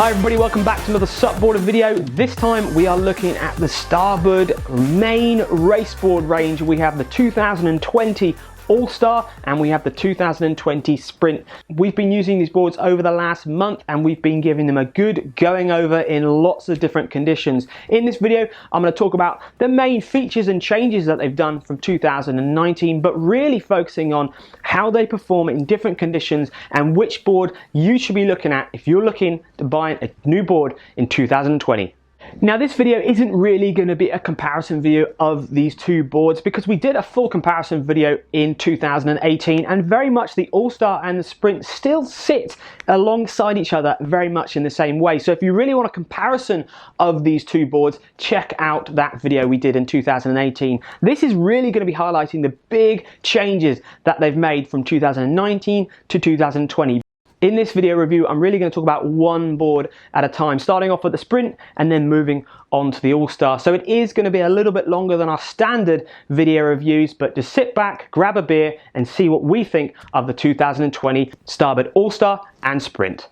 Hi everybody, welcome back to another SUPboarder video. This time we are looking at the Starboard main raceboard range. We have the 2020 All-Star and we have the 2020 Sprint. We've been using these boards over the last month and we've been giving them a good going over in lots of different conditions. In this video, I'm going to talk about the main features and changes that they've done from 2019, but really focusing on how they perform in different conditions and which board you should be looking at if you're looking to buy a new board in 2020. Now this video isn't really going to be a comparison video of these two boards because we did a full comparison video in 2018 and very much the All-Star and the Sprint still sit alongside each other very much in the same way. So if you really want a comparison of these two boards, check out that video we did in 2018. This is really going to be highlighting the big changes that they've made from 2019 to 2020. In this video review, I'm really going to talk about one board at a time, starting off with the Sprint and then moving on to the All-Star. So it is going to be a little bit longer than our standard video reviews, but just sit back, grab a beer and see what we think of the 2020 Starboard All-Star and Sprint.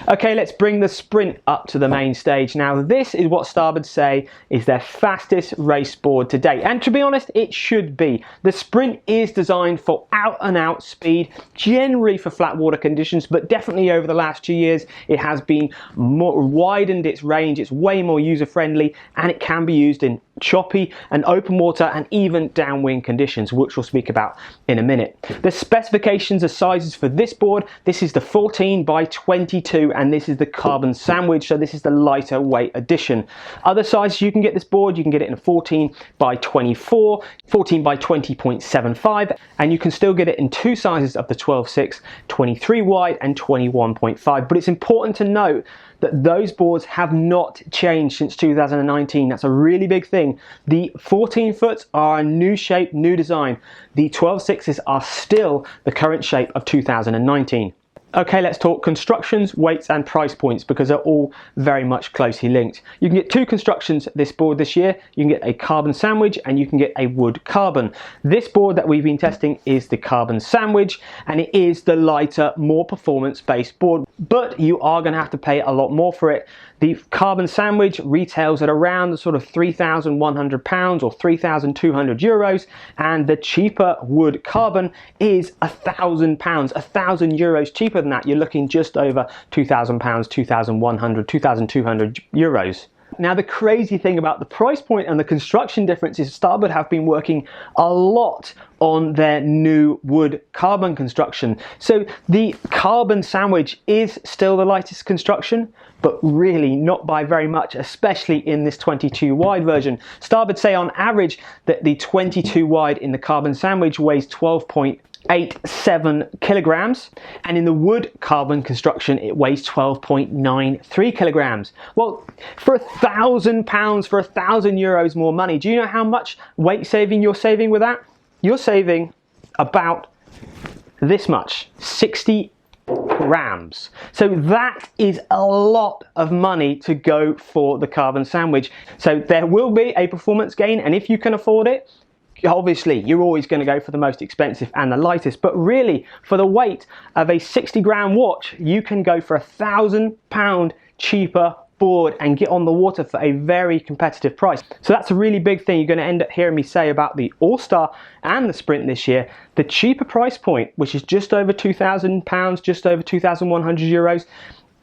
Okay, let's bring the Sprint up to the main stage. Now this is what Starboard say is their fastest race board to date, and to be honest it should be. The Sprint is designed for out and out speed, generally for flat water conditions, but definitely over the last 2 years it has been more widened its range. It's way more user friendly and it can be used in choppy and open water and even downwind conditions, which we'll speak about in a minute. The specifications of sizes for this board, this is the 14 by 22 and this is the carbon sandwich, so this is the lighter weight edition. Other sizes you can get this board, you can get it in a 14 by 24, 14 by 20.75, and you can still get it in two sizes of the 12.6, 23 wide and 21.5. But it's important to note that those boards have not changed since 2019. That's a really big thing. The 14 foots are a new shape, new design. The 12.6s are still the current shape of 2019. Okay, let's talk constructions, weights and price points because they're all very much closely linked. You can get two constructions this board this year. You can get a carbon sandwich and you can get a wood carbon. This board that we've been testing is the carbon sandwich and it is the lighter, more performance-based board, but you are going to have to pay a lot more for it. The carbon sandwich retails at around the sort of £3,100 or 3,200 euros, and the cheaper wood carbon is £1,000, €1,000 cheaper than that. You're looking just over £2,000, 2,100, 2,200 euros. Now the crazy thing about the price point and the construction difference is Starboard have been working a lot on their new wood carbon construction. So the carbon sandwich is still the lightest construction, but really not by very much, especially in this 22 wide version. Starboard say on average that the 22 wide in the carbon sandwich weighs 12.87 kilograms, and in the wood carbon construction it weighs 12.93 kilograms. Well, for £1,000, for €1,000 more money, do you know how much weight saving you're saving with that? You're saving about this much, 60 grams. So that is a lot of money to go for the carbon sandwich. So there will be a performance gain, and if you can afford it, obviously you're always going to go for the most expensive and the lightest, but really for the weight of a 60-gram watch you can go for £1,000 cheaper board and get on the water for a very competitive price. So that's a really big thing you're going to end up hearing me say about the All-Star and the Sprint this year. The cheaper price point, which is just over £2,000, just over 2,100 euros,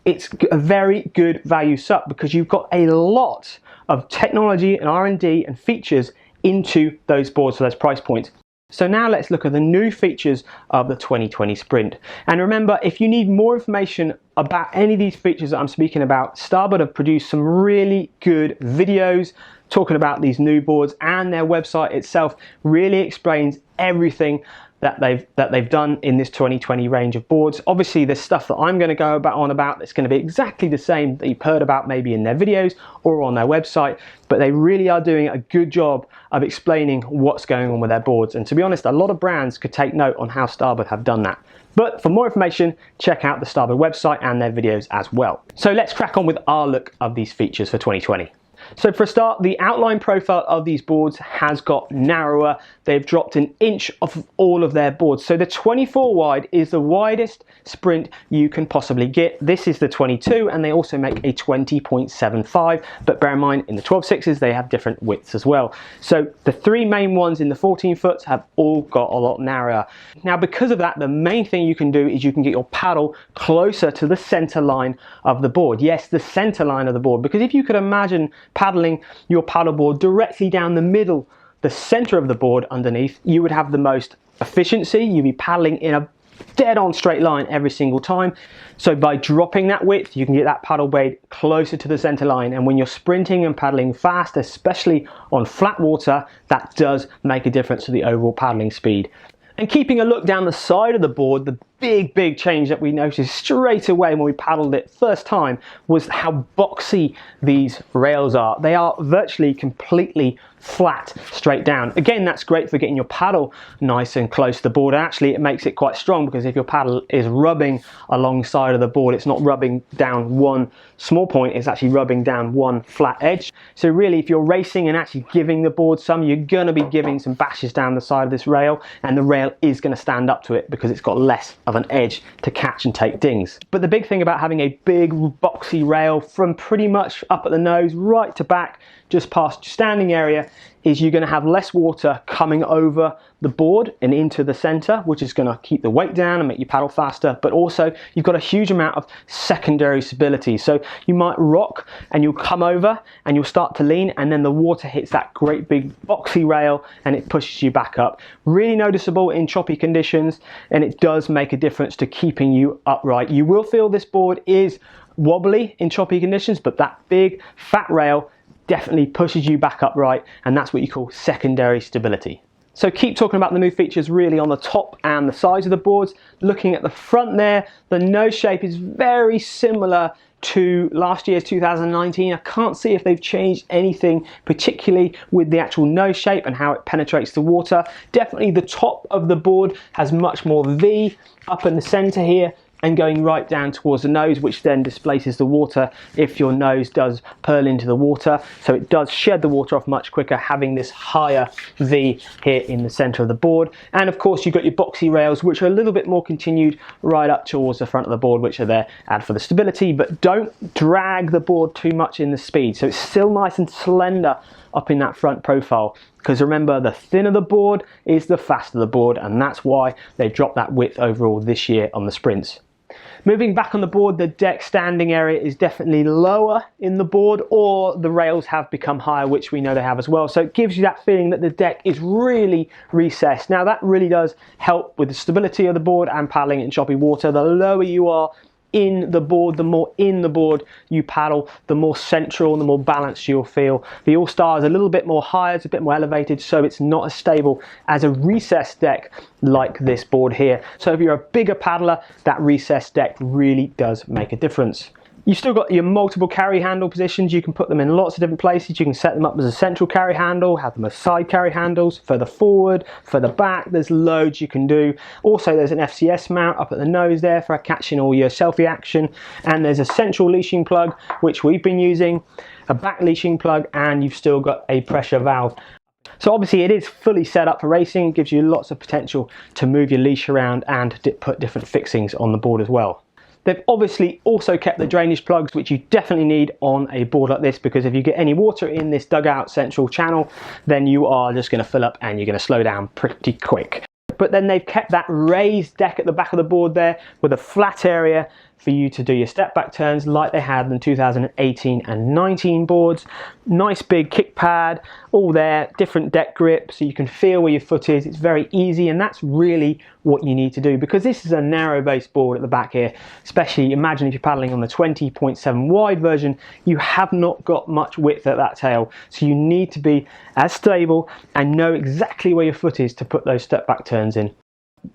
it's a very good value SUP because you've got a lot of technology and R&D and features into those boards for those price points. So now let's look at the new features of the 2020 Sprint. And remember, if you need more information about any of these features that I'm speaking about, Starboard have produced some really good videos talking about these new boards, and their website itself really explains everything that they've done in this 2020 range of boards. Obviously there's stuff that I'm going to go on about that's going to be exactly the same that you've heard about maybe in their videos or on their website, but they really are doing a good job of explaining what's going on with their boards. And to be honest, a lot of brands could take note on how Starboard have done that. But for more information, check out the Starboard website and their videos as well. So let's crack on with our look of these features for 2020. So for a start, the outline profile of these boards has got narrower. They've dropped an inch off of all of their boards. So the 24 wide is the widest sprint you can possibly get. This is the 22, and they also make a 20.75, but bear in mind in the 12.6s they have different widths as well. So the three main ones in the 14 foots have all got a lot narrower. Now because of that, the main thing you can do is you can get your paddle closer to the center line of the board. Yes, the center line of the board, because if you could imagine paddling your paddleboard directly down the middle, the center of the board underneath, you would have the most efficiency. You'd be paddling in a dead on straight line every single time. So by dropping that width, you can get that paddle blade closer to the center line, and when you're sprinting and paddling fast, especially on flat water, that does make a difference to the overall paddling speed. And keeping a look down the side of the board, the big change that we noticed straight away when we paddled it first time was how boxy these rails are. They are virtually completely flat straight down. Again, that's great for getting your paddle nice and close to the board. Actually, it makes it quite strong, because if your paddle is rubbing alongside of the board, it's not rubbing down one small point, it's actually rubbing down one flat edge. So really, if you're racing and actually giving the board some, you're going to be giving some bashes down the side of this rail, and the rail is going to stand up to it because it's got less of an edge to catch and take dings. But the big thing about having a big boxy rail from pretty much up at the nose right to back, just past standing area, is you're going to have less water coming over the board and into the center, which is going to keep the weight down and make you paddle faster. But also you've got a huge amount of secondary stability. So you might rock and you'll come over and you'll start to lean, and then the water hits that great big boxy rail and it pushes you back up. Really noticeable in choppy conditions, and it does make a difference to keeping you upright. You will feel this board is wobbly in choppy conditions, but that big fat rail definitely pushes you back upright, and that's what you call secondary stability. So keep talking about the new features really on the top and the sides of the boards. Looking at the front there, the nose shape is very similar to last year's 2019. I can't see if they've changed anything, particularly with the actual nose shape and how it penetrates the water. Definitely the top of the board has much more V up in the center here, and going right down towards the nose, which then displaces the water if your nose does purl into the water. So it does shed the water off much quicker, having this higher V here in the center of the board. And of course you've got your boxy rails, which are a little bit more continued right up towards the front of the board, which are there add for the stability, but don't drag the board too much in the speed. So it's still nice and slender up in that front profile, because remember, the thinner the board is the faster the board, and that's why they dropped that width overall this year on the sprints. Moving back on the board, the deck standing area is definitely lower in the board, or the rails have become higher, which we know they have as well. So it gives you that feeling that the deck is really recessed. Now that really does help with the stability of the board and paddling in choppy water. The lower you are in the board, the more in the board you paddle, the more central and the more balanced you'll feel. The All-Star is a little bit more higher, it's a bit more elevated, so it's not as stable as a recessed deck like this board here. So if you're a bigger paddler, that recessed deck really does make a difference. You've still got your multiple carry handle positions. You can put them in lots of different places. You can set them up as a central carry handle, have them as side carry handles, further forward, further back. There's loads you can do. Also, there's an FCS mount up at the nose there for catching all your selfie action. And there's a central leashing plug, which we've been using, a back leashing plug, and you've still got a pressure valve. So obviously it is fully set up for racing. It gives you lots of potential to move your leash around and put different fixings on the board as well. They've obviously also kept the drainage plugs, which you definitely need on a board like this, because if you get any water in this dugout central channel, then you are just going to fill up and you're going to slow down pretty quick. But then they've kept that raised deck at the back of the board there with a flat area for you to do your step back turns like they had in the 2018 and 19 boards. Nice big kick pad, all there, different deck grip so you can feel where your foot is. It's very easy, and that's really what you need to do, because this is a narrow base board at the back here. Especially imagine if you're paddling on the 20.7 wide version, you have not got much width at that tail, so you need to be as stable and know exactly where your foot is to put those step back turns in.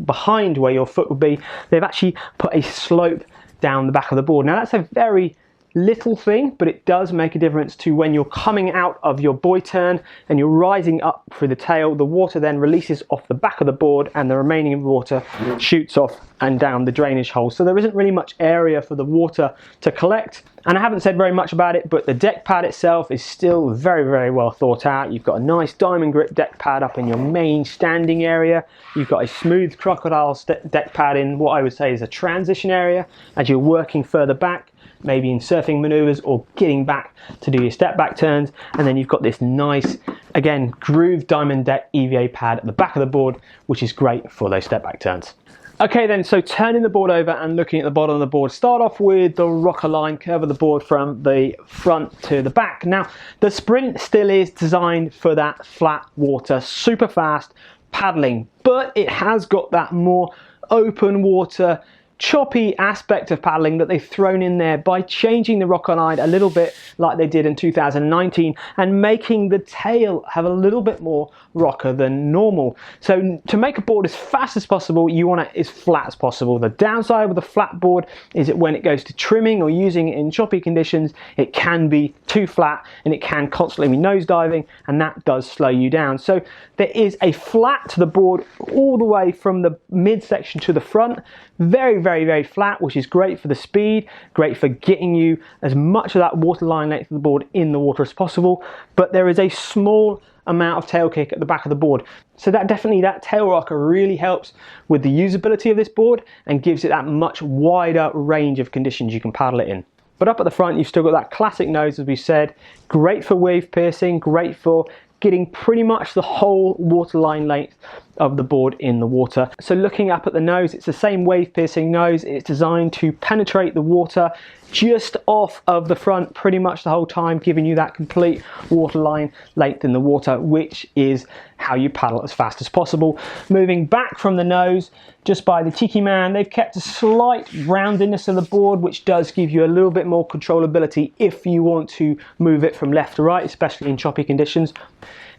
Behind where your foot would be, they've actually put a slope down the back of the board. Now that's a very little thing, but it does make a difference to when you're coming out of your buoy turn and you're rising up through the tail. The water then releases off the back of the board, and the remaining water shoots off and down the drainage hole. So there isn't really much area for the water to collect And I haven't said very much about it, but the deck pad itself is still very, very well thought out. You've got a nice diamond grip deck pad up in your main standing area. You've got a smooth crocodile deck pad in what I would say is a transition area as you're working further back, maybe in surfing maneuvers or getting back to do your step back turns. And then you've got this nice, again, grooved diamond deck EVA pad at the back of the board, which is great for those step back turns. Okay then, so turning the board over and looking at the bottom of the board, start off with the rocker line, curve of the board from the front to the back. Now, the Sprint still is designed for that flat water, super fast paddling, but it has got that more open water, choppy aspect of paddling that they've thrown in there by changing the rocker line a little bit like they did in 2019 and making the tail have a little bit more rocker than normal. So to make a board as fast as possible, you want it as flat as possible. The downside with a flat board is that when it goes to trimming or using it in choppy conditions, it can be too flat and it can constantly be nosediving, and that does slow you down. So there is a flat to the board all the way from the midsection to the front. Very, very, very flat, which is great for the speed, great for getting you as much of that waterline length of the board in the water as possible. But there is a small amount of tail kick at the back of the board. So that tail rocker really helps with the usability of this board and gives it that much wider range of conditions you can paddle it in. But up at the front, you've still got that classic nose, as we said, great for wave piercing, great for getting pretty much the whole waterline length of the board in the water. So looking up at the nose, it's the same wave piercing nose. It's designed to penetrate the water just off of the front pretty much the whole time, giving you that complete waterline length in the water, which is how you paddle as fast as possible. Moving back from the nose, just by the Tiki Man, they've kept a slight roundedness of the board, which does give you a little bit more controllability if you want to move it from left to right, especially in choppy conditions.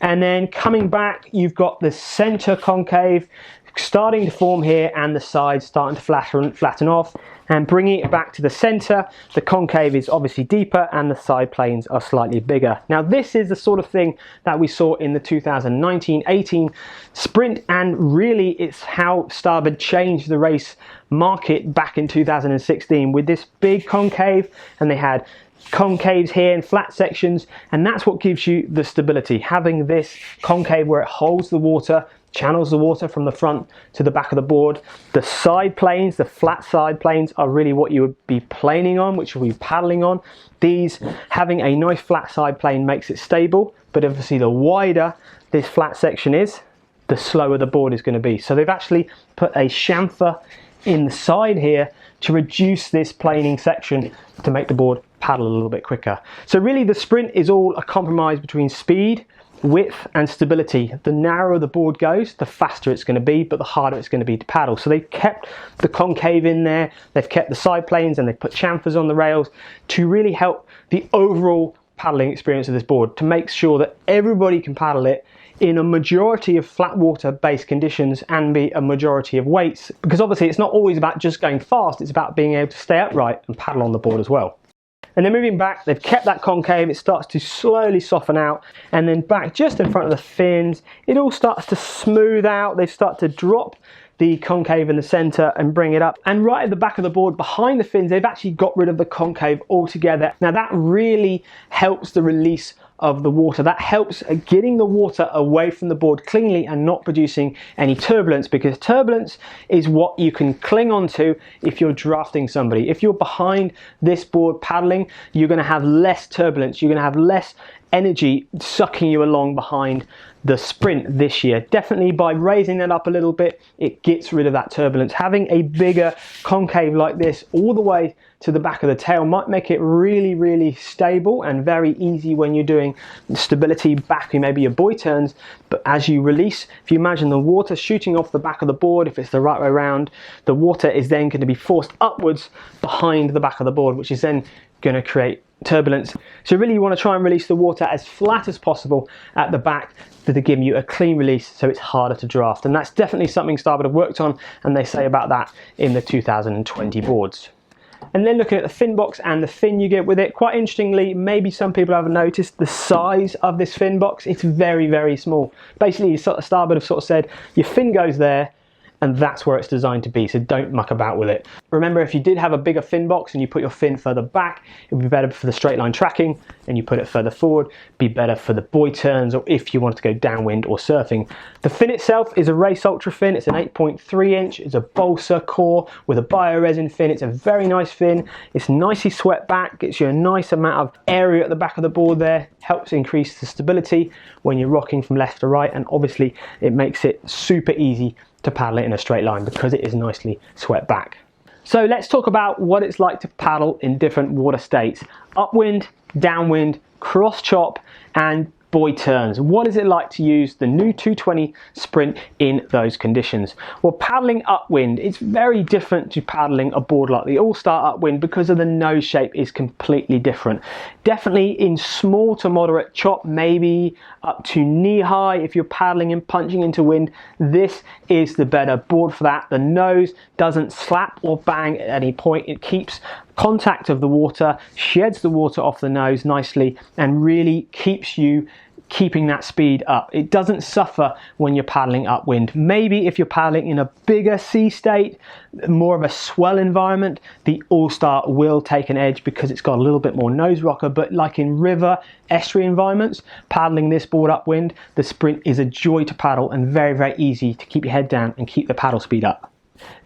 And then coming back, you've got the center concave starting to form here and the sides starting to flatten off, and bringing it back to the center. The concave is obviously deeper and the side planes are slightly bigger. Now this is the sort of thing that we saw in the 2019-18 Sprint, and really it's how Starboard changed the race market back in 2016 with this big concave, and they had concaves here in flat sections, and that's what gives you the stability. Having this concave where it holds the water, channels the water from the front to the back of the board. The side planes, the flat side planes, are really what you would be planing on, which you'll be paddling on. These, having a nice flat side plane makes it stable, but obviously the wider this flat section is, the slower the board is going to be. So they've actually put a chamfer in the side here to reduce this planing section to make the board paddle a little bit quicker. So really the Sprint is all a compromise between speed, width and stability. The narrower the board goes, the faster it's going to be, but the harder it's going to be to paddle. So they've kept the concave in there, they've kept the side planes, and they've put chamfers on the rails to really help the overall paddling experience of this board, to make sure that everybody can paddle it in a majority of flat water based conditions and be a majority of weights, because obviously it's not always about just going fast, it's about being able to stay upright and paddle on the board as well. And then moving back, they've kept that concave, it starts to slowly soften out, and then back just in front of the fins, it all starts to smooth out. They start to drop the concave in the center and bring it up. And right at the back of the board, behind the fins, they've actually got rid of the concave altogether. Now that really helps the release of the water. That helps getting the water away from the board cleanly and not producing any turbulence, because turbulence is what you can cling on to if you're drafting somebody. If you're behind this board paddling, you're going to have less turbulence, you're going to have less energy sucking you along behind the Sprint this year. Definitely by raising that up a little bit, it gets rid of that turbulence. Having a bigger concave like this all the way to the back of the tail might make it really, really stable and very easy when you're doing stability back in maybe your buoy turns. But as you release, if you imagine the water shooting off the back of the board, if it's the right way around, the water is then going to be forced upwards behind the back of the board, which is then going to create turbulence. So really you want to try and release the water as flat as possible at the back to give you a clean release so it's harder to draft. And that's definitely something Starboard have worked on, and they say about that in the 2020 boards. And then looking at the fin box and the fin you get with it, quite interestingly, maybe some people haven't noticed the size of this fin box. It's very, very small. Basically, Starboard have sort of said your fin goes there, and that's where it's designed to be, so don't muck about with it. Remember, if you did have a bigger fin box and you put your fin further back, it would be better for the straight line tracking, and you put it further forward, be better for the buoy turns, or if you wanted to go downwind or surfing. The fin itself is a Race Ultra fin. It's an 8.3 inch, it's a balsa core with a bioresin fin. It's a very nice fin. It's nicely swept back, gets you a nice amount of area at the back of the board there, helps increase the stability when you're rocking from left to right, and obviously it makes it super easy to paddle it in a straight line because it is nicely swept back. So let's talk about what it's like to paddle in different water states. Upwind, downwind, cross chop, and buoy turns. What is it like to use the new 220 Sprint in those conditions? Well, paddling upwind, it's very different to paddling a board like the All-Star Upwind because of the nose shape is completely different. Definitely in small to moderate chop, maybe up to knee high if you're paddling and punching into wind, this is the better board for that. The nose doesn't slap or bang at any point. It keeps contact of the water, sheds the water off the nose nicely, and really keeps you keeping that speed up. It doesn't suffer when you're paddling upwind. Maybe if you're paddling in a bigger sea state, more of a swell environment, the All-Star will take an edge because it's got a little bit more nose rocker, but like in river, estuary environments, paddling this board upwind, the Sprint is a joy to paddle and very, very easy to keep your head down and keep the paddle speed up.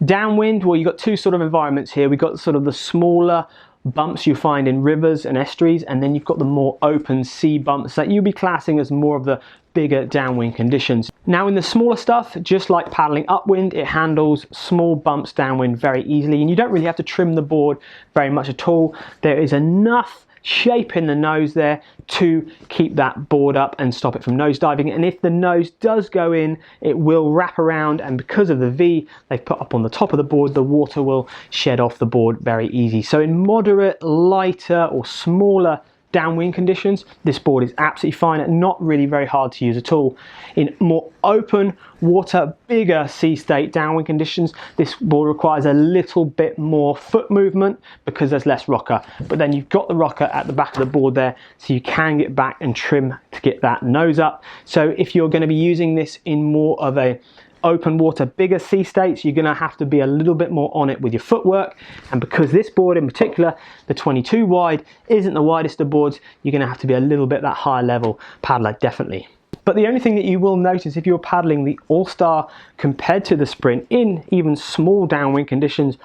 Downwind, well, you've got two sort of environments here. We've got sort of the smaller bumps you find in rivers and estuaries, and then you've got the more open sea bumps that you'll be classing as more of the bigger downwind conditions. Now in the smaller stuff, just like paddling upwind, it handles small bumps downwind very easily, and you don't really have to trim the board very much at all. There is enough shape in the nose there to keep that board up and stop it from nose diving, and if the nose does go in, it will wrap around, and because of the V they've put up on the top of the board, the water will shed off the board very easy. So in moderate, lighter or smaller downwind conditions, this board is absolutely fine and not really very hard to use at all. In more open water, bigger sea state downwind conditions, this board requires a little bit more foot movement because there's less rocker, but then you've got the rocker at the back of the board there, so you can get back and trim to get that nose up. So if you're going to be using this in more of a open water, bigger sea states, you're going to have to be a little bit more on it with your footwork, and because this board in particular, the 22 wide, isn't the widest of boards, you're going to have to be a little bit that higher level paddler, definitely. But the only thing that you will notice if you're paddling the All-Star compared to the Sprint in even small downwind conditions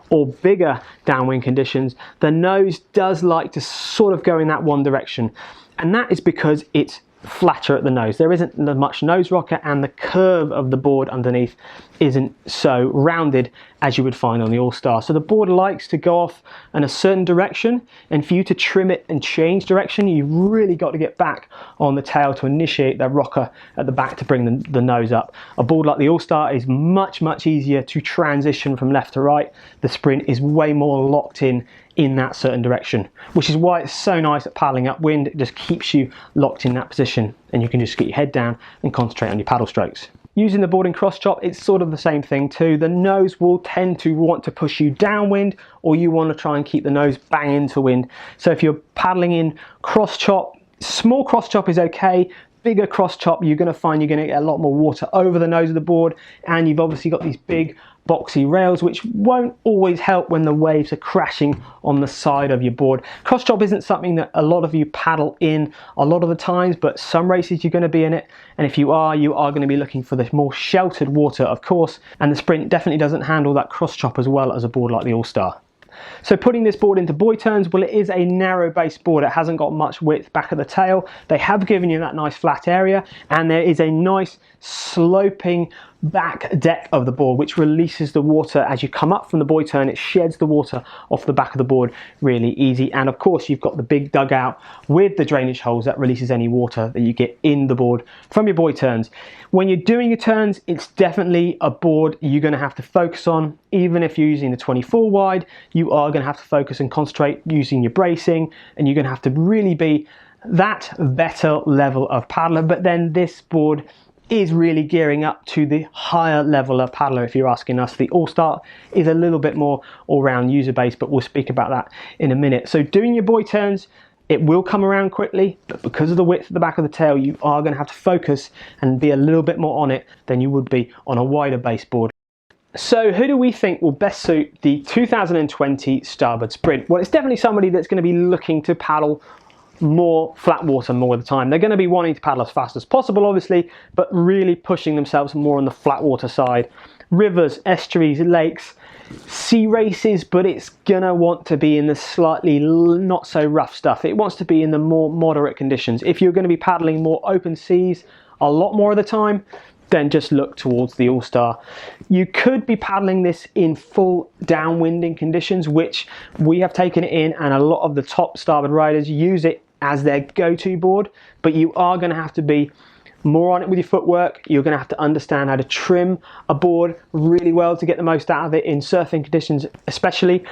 or bigger downwind conditions, the nose does like to sort of go in that one direction, and that is because it's flatter at the nose. There isn't much nose rocker, and the curve of the board underneath isn't so rounded as you would find on the All-Star. So the board likes to go off in a certain direction, and for you to trim it and change direction, you've really got to get back on the tail to initiate that rocker at the back to bring the nose up. A board like the All-Star is much easier to transition from left to right. The Sprint is way more locked in that certain direction, which is why it's so nice at paddling upwind. It just keeps you locked in that position, and you can just get your head down and concentrate on your paddle strokes. Using the board in cross chop, it's sort of the same thing too. The nose will tend to want to push you downwind, or you want to try and keep the nose bang into wind. So if you're paddling in cross chop, small cross chop is okay. Bigger cross chop, you're going to find you're going to get a lot more water over the nose of the board, and you've obviously got these big boxy rails which won't always help when the waves are crashing on the side of your board. Cross chop isn't something that a lot of you paddle in a lot of the times, but some races you're going to be in it, and if you are going to be looking for the more sheltered water, of course, and the Sprint definitely doesn't handle that cross chop as well as a board like the All-Star. So putting this board into buoy turns, well, it is a narrow base board. It hasn't got much width back at the tail. They have given you that nice flat area, and there is a nice sloping back deck of the board which releases the water as you come up from the buoy turn. It sheds the water off the back of the board really easy, and of course you've got the big dugout with the drainage holes that releases any water that you get in the board from your buoy turns. When you're doing your turns, it's definitely a board you're going to have to focus on. Even if you're using the 24 wide, you are going to have to focus and concentrate using your bracing, and you're going to have to really be that better level of paddler. But then this board is really gearing up to the higher level of paddler if you're asking us. The All-Star is a little bit more all-round user base, but we'll speak about that in a minute. So doing your buoy turns, it will come around quickly, but because of the width at the back of the tail, you are going to have to focus and be a little bit more on it than you would be on a wider base board. So who do we think will best suit the 2020 Starboard Sprint? Well, it's definitely somebody that's going to be looking to paddle more flat water more of the time. They're going to be wanting to paddle as fast as possible, obviously, but really pushing themselves more on the flat water side. Rivers, estuaries, lakes, sea races, but it's going to want to be in the slightly not so rough stuff. It wants to be in the more moderate conditions. If you're going to be paddling more open seas a lot more of the time, then just look towards the All-Star. You could be paddling this in full downwinding conditions, which we have taken it in, and a lot of the top starboard riders use it as their go-to board, but you are going to have to be more on it with your footwork. You're going to have to understand how to trim a board really well to get the most out of it in surfing conditions especially,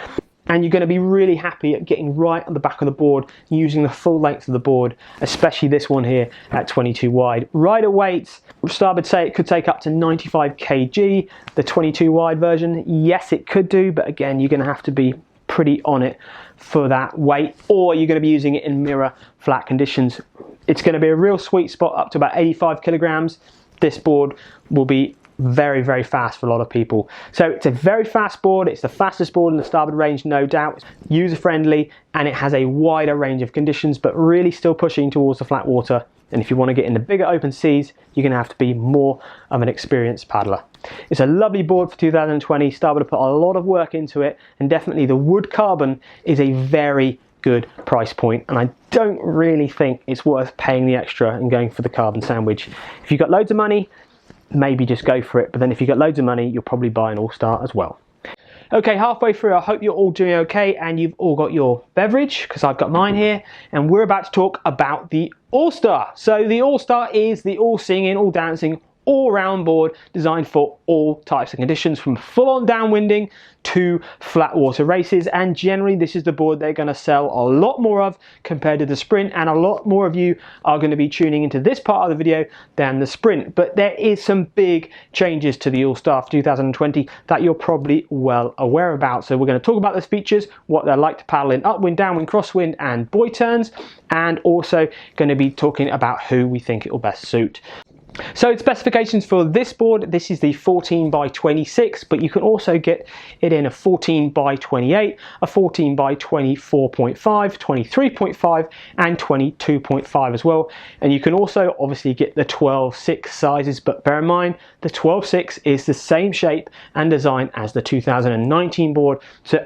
and you're going to be really happy at getting right on the back of the board using the full length of the board, especially this one here at 22 wide. Rider weights, Starboard say it could take up to 95 kg. The 22 wide version, yes it could do, but again you're going to have to be pretty on it for that weight, or you're going to be using it in mirror flat conditions. It's going to be a real sweet spot up to about 85 kilograms. This board will be very, very fast for a lot of people. So it's a very fast board. It's the fastest board in the Starboard range, no doubt. It's user friendly, and it has a wider range of conditions, but really still pushing towards the flat water. And if you want to get in the bigger open seas, you're going to have to be more of an experienced paddler. It's a lovely board for 2020. Starboard put a lot of work into it, and definitely the wood carbon is a very good price point, and I don't really think it's worth paying the extra and going for the carbon sandwich. If you've got loads of money, maybe just go for it, but then if you've got loads of money, you'll probably buy an All-Star as well. Okay, halfway through, I hope you're all doing okay and you've all got your beverage, because I've got mine here, and we're about to talk about the All-Star. So the All-Star is the all-singing, all-dancing, all-round board designed for all types of conditions, from full-on downwinding to flat water races, and generally this is the board they're going to sell a lot more of compared to the Sprint, and a lot more of you are going to be tuning into this part of the video than the Sprint. But there is some big changes to the All-Star for 2020 that you're probably well aware about. So we're going to talk about those features, what they're like to paddle in upwind, downwind, crosswind and buoy turns, and also going to be talking about who we think it will best suit. So its specifications for this board, this is the 14 by 26, but you can also get it in a 14 by 28, a 14 by 24.5, 23.5 and 22.5 as well. And you can also obviously get the 12.6 sizes, but bear in mind the 12.6 is the same shape and design as the 2019 board. So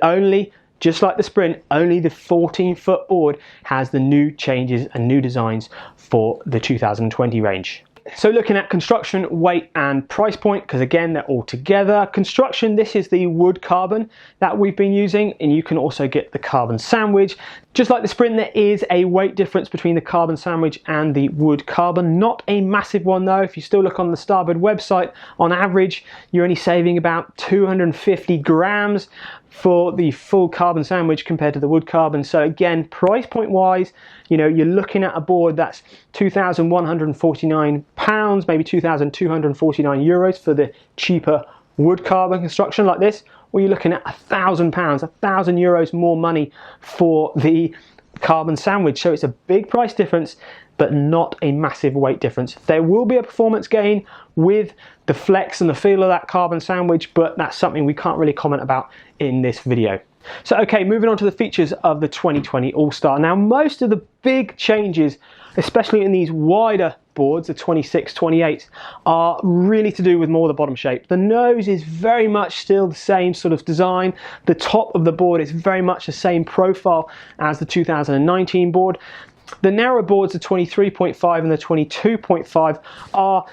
just like the Sprint, only the 14-foot board has the new changes and new designs for the 2020 range. So looking at construction, weight and price point, because again they're all together. Construction, this is the wood carbon that we've been using, and you can also get the carbon sandwich. Just like the Sprint, there is a weight difference between the carbon sandwich and the wood carbon. Not a massive one though. If you still look on the Starboard website, on average you're only saving about 250 grams for the full carbon sandwich compared to the wood carbon. So again, price point wise, you know, you're looking at a board that's £2,149, maybe €2,249 for the cheaper wood carbon construction like this, or you're looking at £1,000, €1,000 more money for the carbon sandwich. So it's a big price difference, but not a massive weight difference. There will be a performance gain with the flex and the feel of that carbon sandwich, but that's something we can't really comment about in this video. So okay, moving on to the features of the 2020 All-Star. Now most of the big changes, especially in these wider boards, the 26, 28s, are really to do with more the bottom shape. The nose is very much still the same sort of design. The top of the board is very much the same profile as the 2019 board. The narrow boards, the 23.5 and the 22.5, are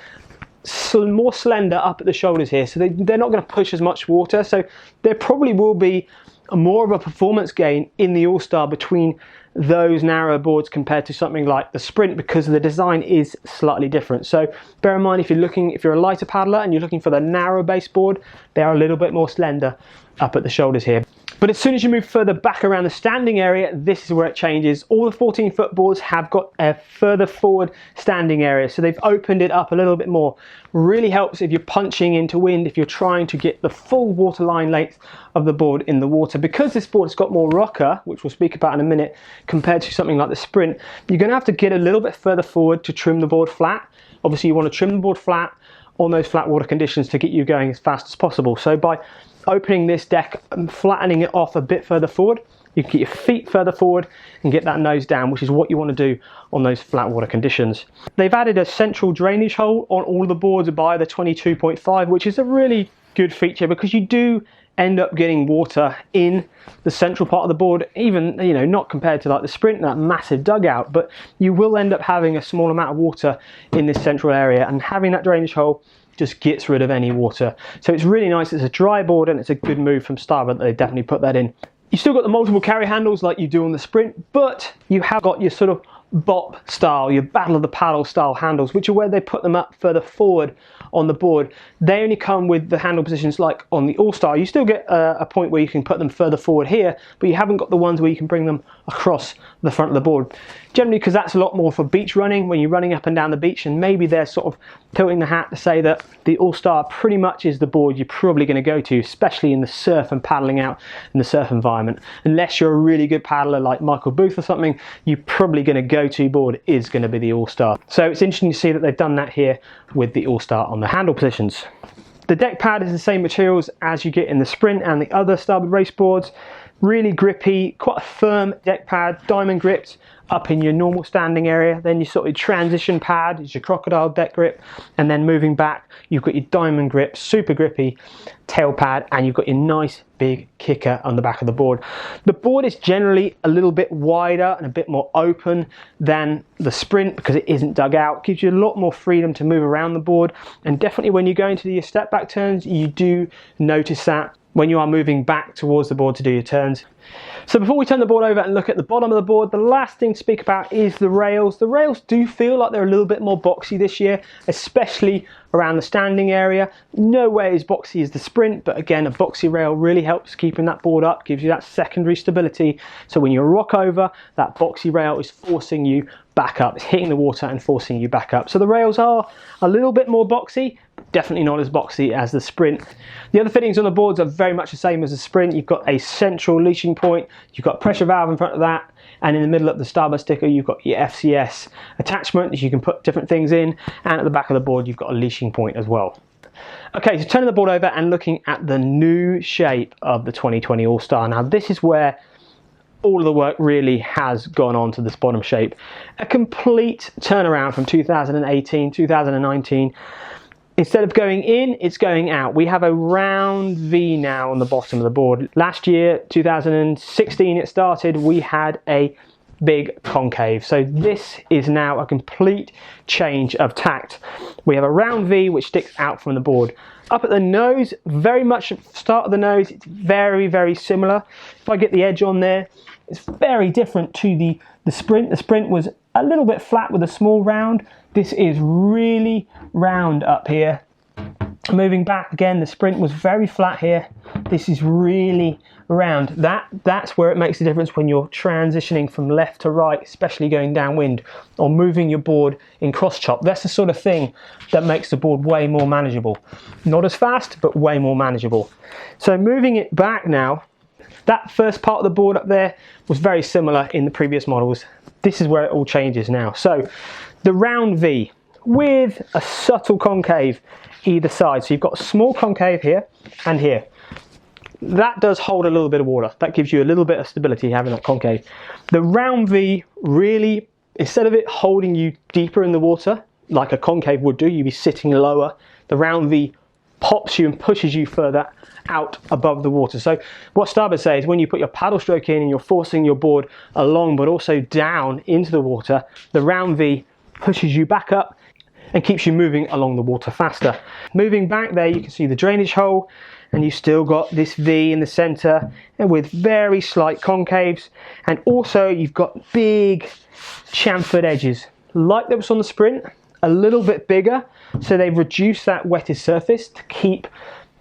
more slender up at the shoulders here, so they're not going to push as much water. So there probably will be more of a performance gain in the All-Star between those narrow boards compared to something like the Sprint, because the design is slightly different. So bear in mind, if you're a lighter paddler and you're looking for the narrow base board, they are a little bit more slender up at the shoulders here. But as soon as you move further back around the standing area, this is where it changes. All the 14-foot boards have got a further forward standing area, so they've opened it up a little bit more. Really helps if you're punching into wind, if you're trying to get the full waterline length of the board in the water. Because this board has got more rocker, which we'll speak about in a minute, compared to something like the Sprint, you're going to have to get a little bit further forward to trim the board flat. Obviously you want to trim the board flat, on those flat water conditions to get you going as fast as possible. So by opening this deck and flattening it off a bit further forward, you can get your feet further forward and get that nose down, which is what you want to do on those flat water conditions. They've added a central drainage hole on all of the boards by the 22.5, which is a really good feature because you do end up getting water in the central part of the board, even, you know, not compared to like the Sprint, that massive dugout, but you will end up having a small amount of water in this central area, and having that drainage hole just gets rid of any water. So it's really nice. It's a dry board and it's a good move from Starboard that they definitely put that in. You still got the multiple carry handles like you do on the Sprint, but you have got your sort of bop style, your battle of the paddle style handles, which are where they put them up further forward on the board. They only come with the handle positions like on the All-Star. You still get a point where you can put them further forward here, but you haven't got the ones where you can bring them across the front of the board. Generally, because that's a lot more for beach running, when you're running up and down the beach, and maybe they're sort of tilting the hat to say that the All-Star pretty much is the board you're probably going to go to, especially in the surf and paddling out in the surf environment. Unless you're a really good paddler like Michael Booth or something, you're probably going to go-to board is going to be the All-Star. So it's interesting to see that they've done that here with the All-Star on the handle positions. The deck pad is the same materials as you get in the Sprint and the other Starboard race boards. Really grippy, quite a firm deck pad, diamond gripped up in your normal standing area. Then you sort of transition pad is your crocodile deck grip, and then moving back you've got your diamond grip, super grippy tail pad, and you've got your nice big kicker on the back of the board. The board is generally a little bit wider and a bit more open than the Sprint because it isn't dug out. It gives you a lot more freedom to move around the board, and definitely when you go into your step back turns you do notice that when you are moving back towards the board to do your turns. So before we turn the board over and look at the bottom of the board, the last thing to speak about is the rails. The rails do feel like they're a little bit more boxy this year, especially around the standing area. No way as boxy as the Sprint, but again, a boxy rail really helps keeping that board up, gives you that secondary stability. So when you rock over, that boxy rail is forcing you back up. It's hitting the water and forcing you back up. So the rails are a little bit more boxy, definitely not as boxy as the Sprint. The other fittings on the boards are very much the same as the Sprint. You've got a central leashing point, you've got a pressure valve in front of that, and in the middle of the starboard sticker you've got your FCS attachment that you can put different things in, and at the back of the board you've got a leashing point as well. Okay, so turning the board over and looking at the new shape of the 2020 All-Star. Now this is where all of the work really has gone on to this bottom shape. A complete turnaround from 2018, 2019. Instead of going in, it's going out. We have a round V now on the bottom of the board. Last year, 2016 it started, we had a big concave. So this is now a complete change of tact. We have a round V which sticks out from the board. Up at the nose, very much start of the nose, it's very, very similar. If I get the edge on there, it's very different to the Sprint. The Sprint was a little bit flat with a small round. This is really round up here. Moving back again, the Sprint was very flat here. This is really round. That's where it makes a difference when you're transitioning from left to right, especially going downwind or moving your board in cross chop. That's the sort of thing that makes the board way more manageable. Not as fast, but way more manageable. So moving it back now, that first part of the board up there was very similar in the previous models. This is where it all changes now. So the round V with a subtle concave either side. So you've got a small concave here and here. That does hold a little bit of water. That gives you a little bit of stability having that concave. The round V really, instead of it holding you deeper in the water like a concave would do, you'd be sitting lower. The round V pops you and pushes you further out above the water. So what Starboard says, when you put your paddle stroke in and you're forcing your board along but also down into the water, the round V pushes you back up and keeps you moving along the water faster. Moving back there, you can see the drainage hole, and you've still got this V in the center and with very slight concaves, and also you've got big chamfered edges like that was on the Sprint, a little bit bigger, so they've reduced that wettest surface to keep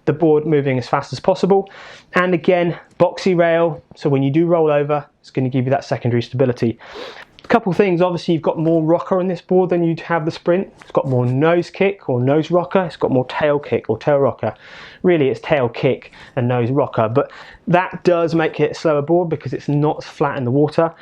the board moving as fast as possible. And again, boxy rail, so when you do roll over, it's going to give you that secondary stability. A couple things, obviously you've got more rocker on this board than you'd have the Sprint. It's got more nose kick or nose rocker, it's got more tail kick or tail rocker. Really it's tail kick and nose rocker, but that does make it a slower board because it's not as flat in the water.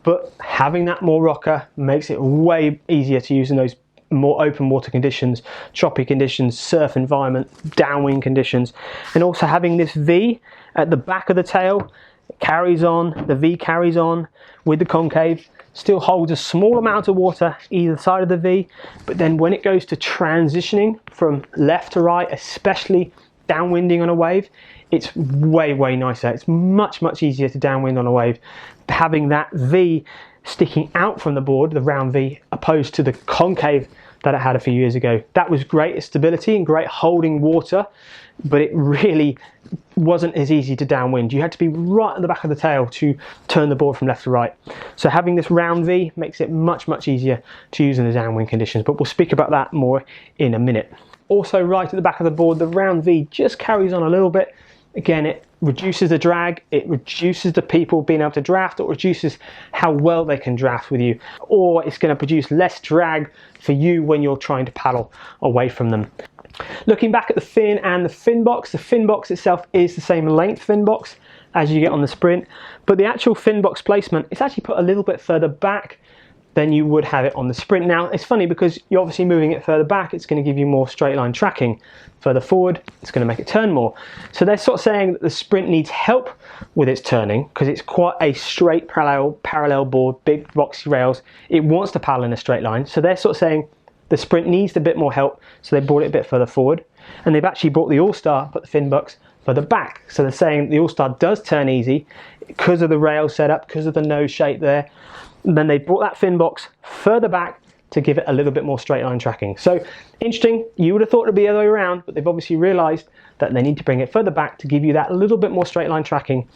But having that more rocker makes it way easier to use in those more open water conditions, choppy conditions, surf environment, downwind conditions. And also having this V at the back of the tail, it carries on, the V carries on with the concave, still holds a small amount of water either side of the V, but then when it goes to transitioning from left to right, especially downwinding on a wave, it's way nicer. It's much easier to downwind on a wave having that V sticking out from the board, the round V, opposed to the concave that it had a few years ago. That was great stability and great holding water, but it really wasn't as easy to downwind. You had to be right at the back of the tail to turn the board from left to right. So having this round V makes it much easier to use in the downwind conditions, but we'll speak about that more in a minute. Also, right at the back of the board, the round V just carries on a little bit. Again, it reduces the drag, it reduces the people being able to draft, or reduces how well they can draft with you, or it's going to produce less drag for you when you're trying to paddle away from them. Looking back at the fin and the fin box itself is the same length fin box as you get on the Sprint, but the actual fin box placement is actually put a little bit further back than you would have it on the Sprint. Now, it's funny because you're obviously moving it further back, it's going to give you more straight line tracking. Further forward, it's going to make it turn more. So they're sort of saying that the Sprint needs help with its turning because it's quite a straight parallel board, big boxy rails. It wants to paddle in a straight line. So they're sort of saying the Sprint needs a bit more help, so they brought it a bit further forward. And they've actually brought the All-Star, put the fin box further back. So they're saying the All-Star does turn easy because of the rail setup, because of the nose shape there. And then they brought that fin box further back to give it a little bit more straight line tracking. So interesting, you would have thought it'd be the other way around, but they've obviously realized that they need to bring it further back to give you that little bit more straight line tracking.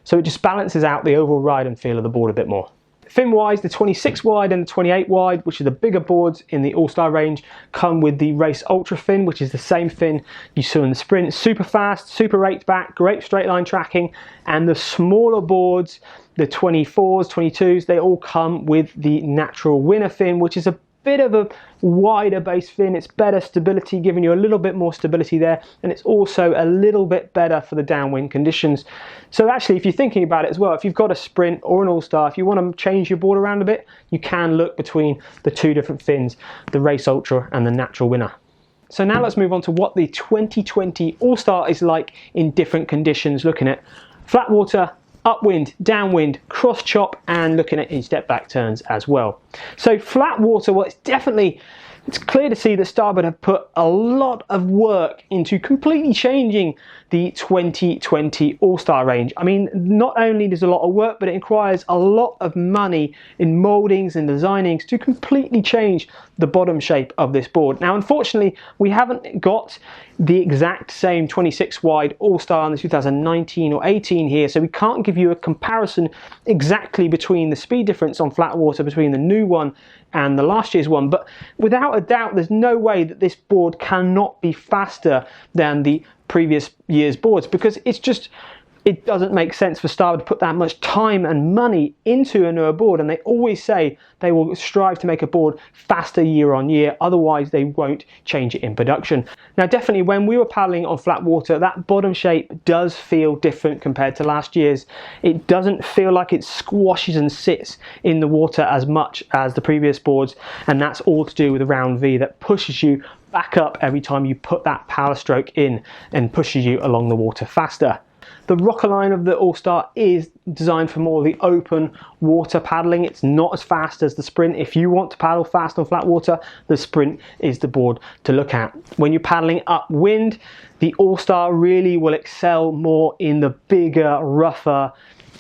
So it just balances out the overall ride and feel of the board a bit more. Fin wise, the 26 wide and the 28 wide, which are the bigger boards in the All-Star range, come with the Race Ultra fin, which is the same fin you saw in the Sprint. Super fast, super raked back, great straight line tracking. And the smaller boards, the 24s, 22s, they all come with the natural winner fin, which is a bit of a wider base fin. It's better stability, giving you a little bit more stability there, and it's also a little bit better for the downwind conditions. So actually, if you're thinking about it as well, if you've got a Sprint or an All-Star, if you want to change your board around a bit, you can look between the two different fins, the Race Ultra and the natural winner. So now let's move on to what the 2020 All-Star is like in different conditions, looking at flat water, upwind, downwind, cross chop, and looking at in step back turns as well. So flat water, well, it's clear to see that Starboard have put a lot of work into completely changing the 2020 All-Star range. I mean, not only does a lot of work, but it requires a lot of money in mouldings and designings to completely change the bottom shape of this board. Now, unfortunately, we haven't got the exact same 26 wide All-Star in the 2019 or 18 here, so we can't give you a comparison exactly between the speed difference on flat water between the new one and the last year's one, but without a doubt, there's no way that this board cannot be faster than the previous year's boards, because it doesn't make sense for Starboard to put that much time and money into a newer board, and they always say they will strive to make a board faster year on year, otherwise they won't change it in production. Now, definitely when we were paddling on flat water, that bottom shape does feel different compared to last year's. It doesn't feel like it squashes and sits in the water as much as the previous boards, and that's all to do with the round V that pushes you back up every time you put that power stroke in and pushes you along the water faster. The rocker line of the All-Star is designed for more of the open water paddling. It's not as fast as the Sprint. If you want to paddle fast on flat water, the Sprint is the board to look at. When you're paddling upwind, the All-Star really will excel more in the bigger, rougher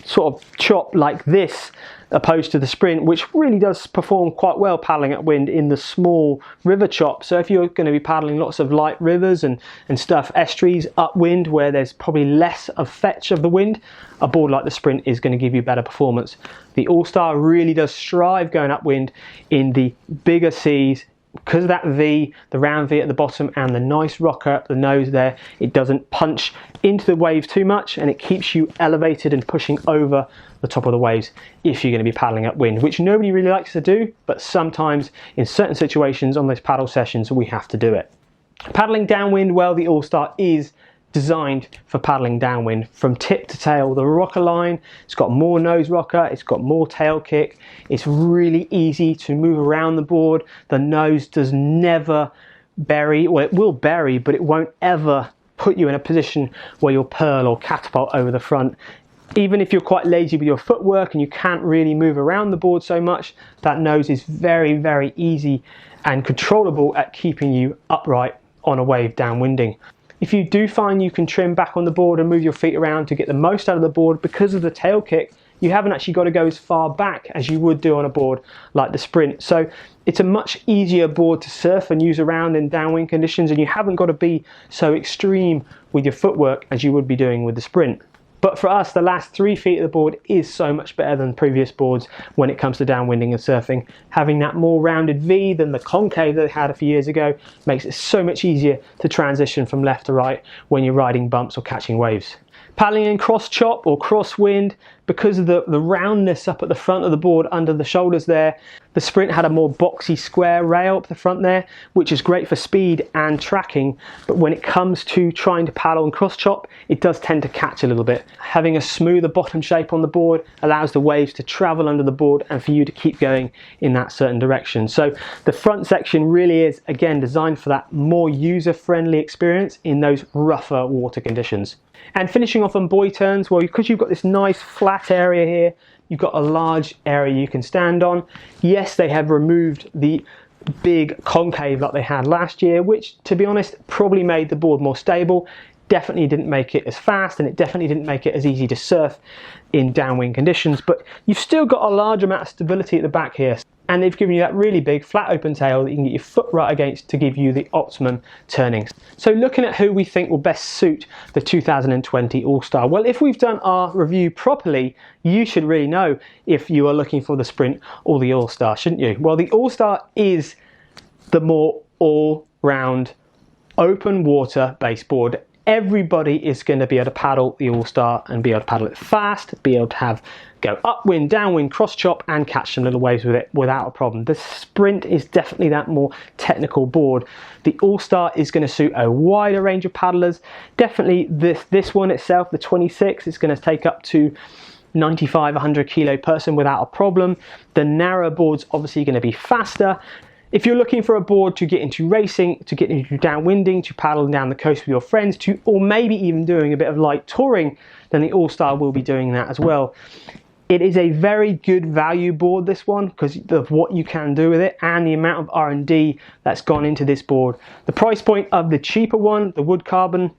sort of chop like this, opposed to the Sprint, which really does perform quite well paddling upwind in the small river chop. So if you're going to be paddling lots of light rivers and stuff, estuaries, upwind, where there's probably less of fetch of the wind, a board like the Sprint is going to give you better performance. The All-Star really does strive going upwind in the bigger seas. Because of that V, the round V at the bottom, and the nice rocker up the nose there, it doesn't punch into the waves too much, and it keeps you elevated and pushing over the top of the waves if you're going to be paddling upwind, which nobody really likes to do, but sometimes in certain situations on those paddle sessions we have to do it. Paddling downwind, well, the All-Star is designed for paddling downwind from tip to tail. The rocker line, it's got more nose rocker, it's got more tail kick, it's really easy to move around the board. The nose does never bury, well it will bury, but it won't ever put you in a position where you'll purl or catapult over the front. Even if you're quite lazy with your footwork and you can't really move around the board so much, that nose is very, very easy and controllable at keeping you upright on a wave downwinding. If you do find you can trim back on the board and move your feet around to get the most out of the board because of the tail kick, you haven't actually got to go as far back as you would do on a board like the Sprint. So it's a much easier board to surf and use around in downwind conditions, and you haven't got to be so extreme with your footwork as you would be doing with the Sprint. But for us, the last 3 feet of the board is so much better than previous boards when it comes to downwinding and surfing. Having that more rounded V than the concave that they had a few years ago makes it so much easier to transition from left to right when you're riding bumps or catching waves. Paddling in cross chop or crosswind, because of the roundness up at the front of the board under the shoulders there, the Sprint had a more boxy square rail up the front there, which is great for speed and tracking, but when it comes to trying to paddle and cross chop, it does tend to catch a little bit. Having a smoother bottom shape on the board allows the waves to travel under the board and for you to keep going in that certain direction. So the front section really is, again, designed for that more user-friendly experience in those rougher water conditions. And finishing off on buoy turns, well, because you've got this nice flat area here, you've got a large area you can stand on. Yes, they have removed the big concave that they had last year, which, to be honest, probably made the board more stable. Definitely didn't make it as fast, and it definitely didn't make it as easy to surf in downwind conditions, but you've still got a large amount of stability at the back here. And they've given you that really big flat open tail that you can get your foot right against to give you the optimum turning. So looking at who we think will best suit the 2020 All-Star. Well, if we've done our review properly, you should really know if you are looking for the Sprint or the All-Star, shouldn't you? Well, the All-Star is the more all-round open water baseboard. Everybody is going to be able to paddle the All-Star and be able to paddle it fast, be able to go upwind, downwind, cross chop and catch some little waves with it without a problem. The Sprint is definitely that more technical board. The All-Star is going to suit a wider range of paddlers. Definitely this one itself, the 26, is going to take up to 95, 100 kilo person without a problem. The narrow board's obviously going to be faster. If you're looking for a board to get into racing, to get into downwinding, to paddling down the coast with your friends, or maybe even doing a bit of light touring, then the All-Star will be doing that as well. It is a very good value board, this one, because of what you can do with it and the amount of R&D that's gone into this board. The price point of the cheaper one, the wood carbon,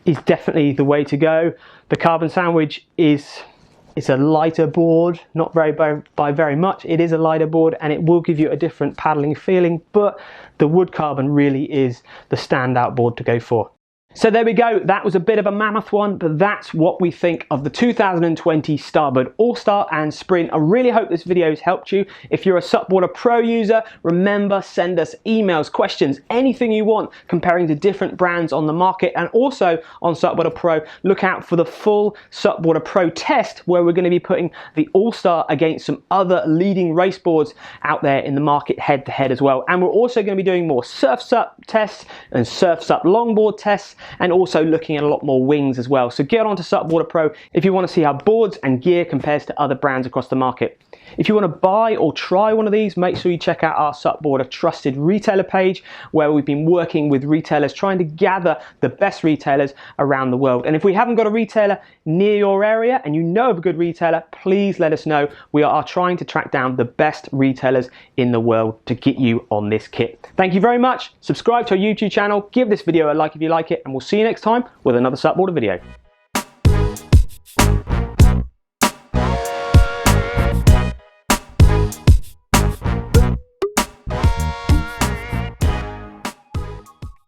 is definitely the way to go. The carbon sandwich it's a lighter board, not by very much. It is a lighter board and it will give you a different paddling feeling, but the wood carbon really is the standout board to go for. So there we go, that was a bit of a mammoth one, but that's what we think of the 2020 Starboard All-Star and Sprint. I really hope this video has helped you. If you're a SUPboarder Pro user, remember, send us emails, questions, anything you want comparing to different brands on the market. And also on SUPboarder Pro, look out for the full SUPboarder Pro test where we're going to be putting the All-Star against some other leading race boards out there in the market head to head as well. And we're also going to be doing more Surf Sup tests and Surf Sup longboard tests, and also looking at a lot more wings as well. So get on to SUPboarder Pro if you want to see how boards and gear compares to other brands across the market. If you want to buy or try one of these, make sure you check out our SUPboarder Trusted Retailer page, where we've been working with retailers trying to gather the best retailers around the world. And if we haven't got a retailer near your area and you know of a good retailer, please let us know. We are trying to track down the best retailers in the world to get you on this kit. Thank you very much. Subscribe to our YouTube channel, give this video a like if you like it, and we'll see you next time with another SUPboarder video.